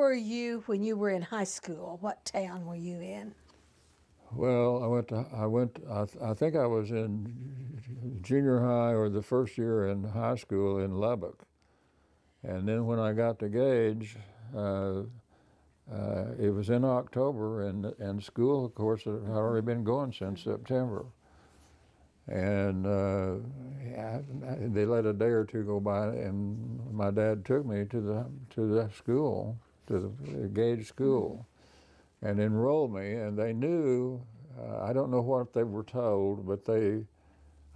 were you when you were in high school? What town were you in? Well, I think I was in junior high or the first year in high school in Lubbock. And then when I got to Gage, it was in October, and school, of course, had already been going since September. And they let a day or two go by, and my dad took me to the school, to the Gage school, and enrolled me. And they knew, I don't know what they were told, but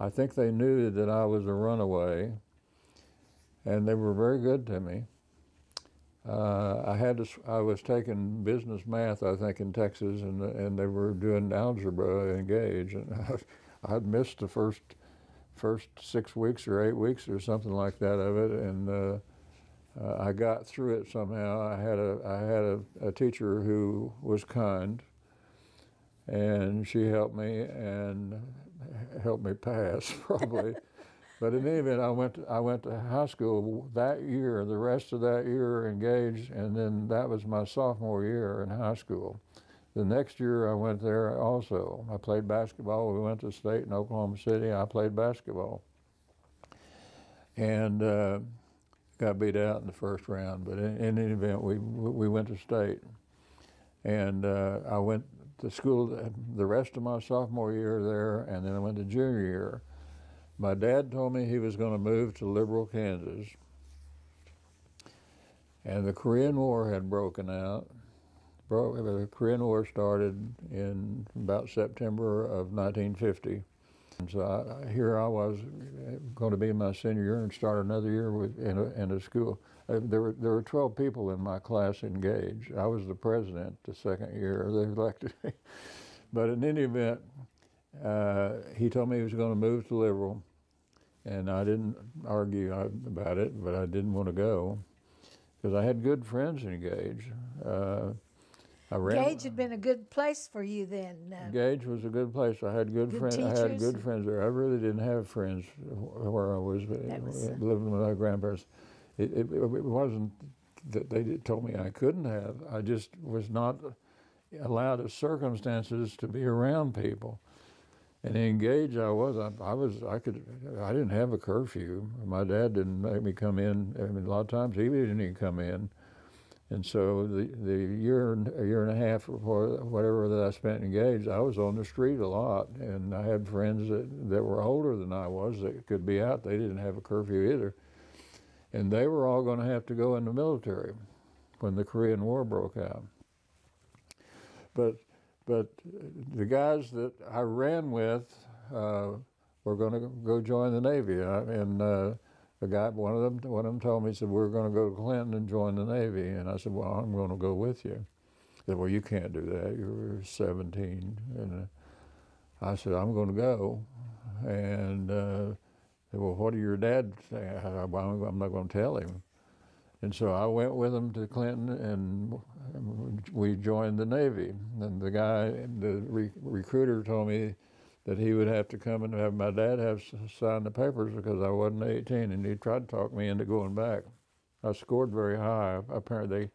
I think they knew that I was a runaway, and they were very good to me. I was taking business math, I think, in Texas, and they were doing algebra in Gage, and I'd missed the first 6 weeks or 8 weeks or something like that of it, and I got through it somehow. I had a teacher who was kind, and she helped me pass probably. But in any event, I went to high school that year, the rest of that year engaged, and then that was my sophomore year in high school. The next year I went there also. I played basketball. We went to state in Oklahoma City. I played basketball. And got beat out in the first round. But in any event, we went to state. And I went to school the rest of my sophomore year there, and then I went to junior year. My dad told me he was going to move to Liberal, Kansas, and the Korean War had broken out. The Korean War started in about September of 1950. And so here I was going to be in my senior year and start another year in a school. There were 12 people in my class engaged. I was the president the second year. They elected me. But in any event, he told me he was going to move to Liberal, and I didn't argue about it, but I didn't want to go because I had good friends in Gage. Gage had been a good place for you then. Gage was a good place. I had good friends. I had good friends there. I really didn't have friends where I was living with my grandparents. It wasn't that they told me I couldn't have. I just was not allowed the circumstances to be around people. And in Gage, I didn't have a curfew. My dad didn't make me come in. I mean, a lot of times he didn't even come in. And so a year and a half or whatever that I spent in Gage, I was on the street a lot. And I had friends that were older than I was that could be out. They didn't have a curfew either. And they were all going to have to go in the military when the Korean War broke out. But the guys that I ran with were going to go join the Navy, and the guy, one of them told me, he said, "We're going to go to Clinton and join the Navy," and I said, "Well, I'm going to go with you." He said, "Well, you can't do that. You're 17," and I said, "I'm going to go," and said, "Well, what did your dad say?" I said, "Well, I'm not going to tell him." And so I went with him to Clinton, and we joined the Navy. And the guy, the recruiter, told me that he would have to come and have my dad have sign the papers because I wasn't 18, and he tried to talk me into going back. I scored very high. Apparently,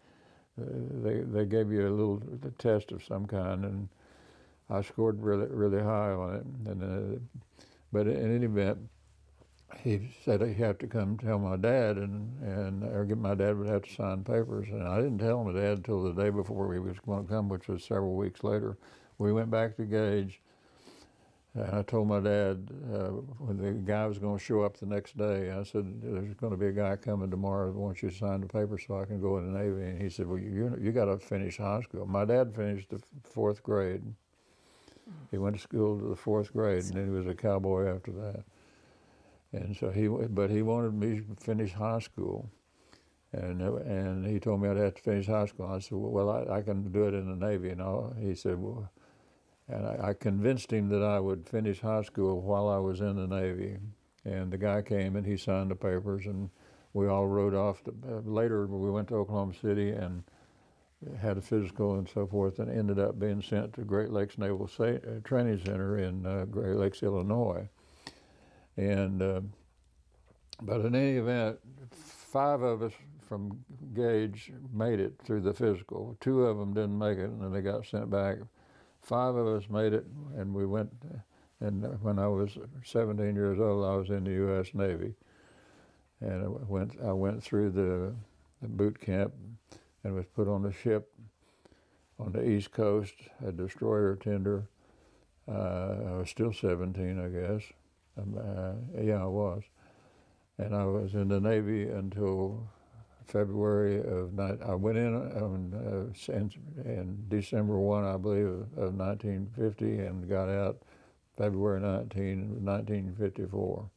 they gave you a little test of some kind, and I scored really high on it. And but in any event, he said he had to come tell my dad, or my dad would have to sign papers. And I didn't tell my dad until the day before he was going to come, which was several weeks later. We went back to Gage, and I told my dad when the guy was going to show up the next day, I said, "There's going to be a guy coming tomorrow that wants you to sign the papers so I can go in the Navy." And he said, "Well, you got to finish high school." My dad finished the fourth grade. He went to school to the fourth grade, and then he was a cowboy after that. And so he wanted me to finish high school, and he told me I'd have to finish high school. I said, "Well, I can do it in the Navy," and he said, "Well," and I convinced him that I would finish high school while I was in the Navy. And the guy came and he signed the papers, and we all rode off. Later, we went to Oklahoma City and had a physical and so forth, and ended up being sent to Great Lakes Naval Training Center in Great Lakes, Illinois. And but in any event, 5 of us from Gage made it through the physical. 2 of them didn't make it, and then they got sent back. 5 of us made it, and we went. And when I was 17 years old, I was in the U.S. Navy, and I went through the boot camp and was put on a ship on the East Coast, a destroyer tender. I was still 17, I guess. Yeah, I was. And I was in the Navy until February of, I went in December 1, I believe, of 1950 and got out February 1954.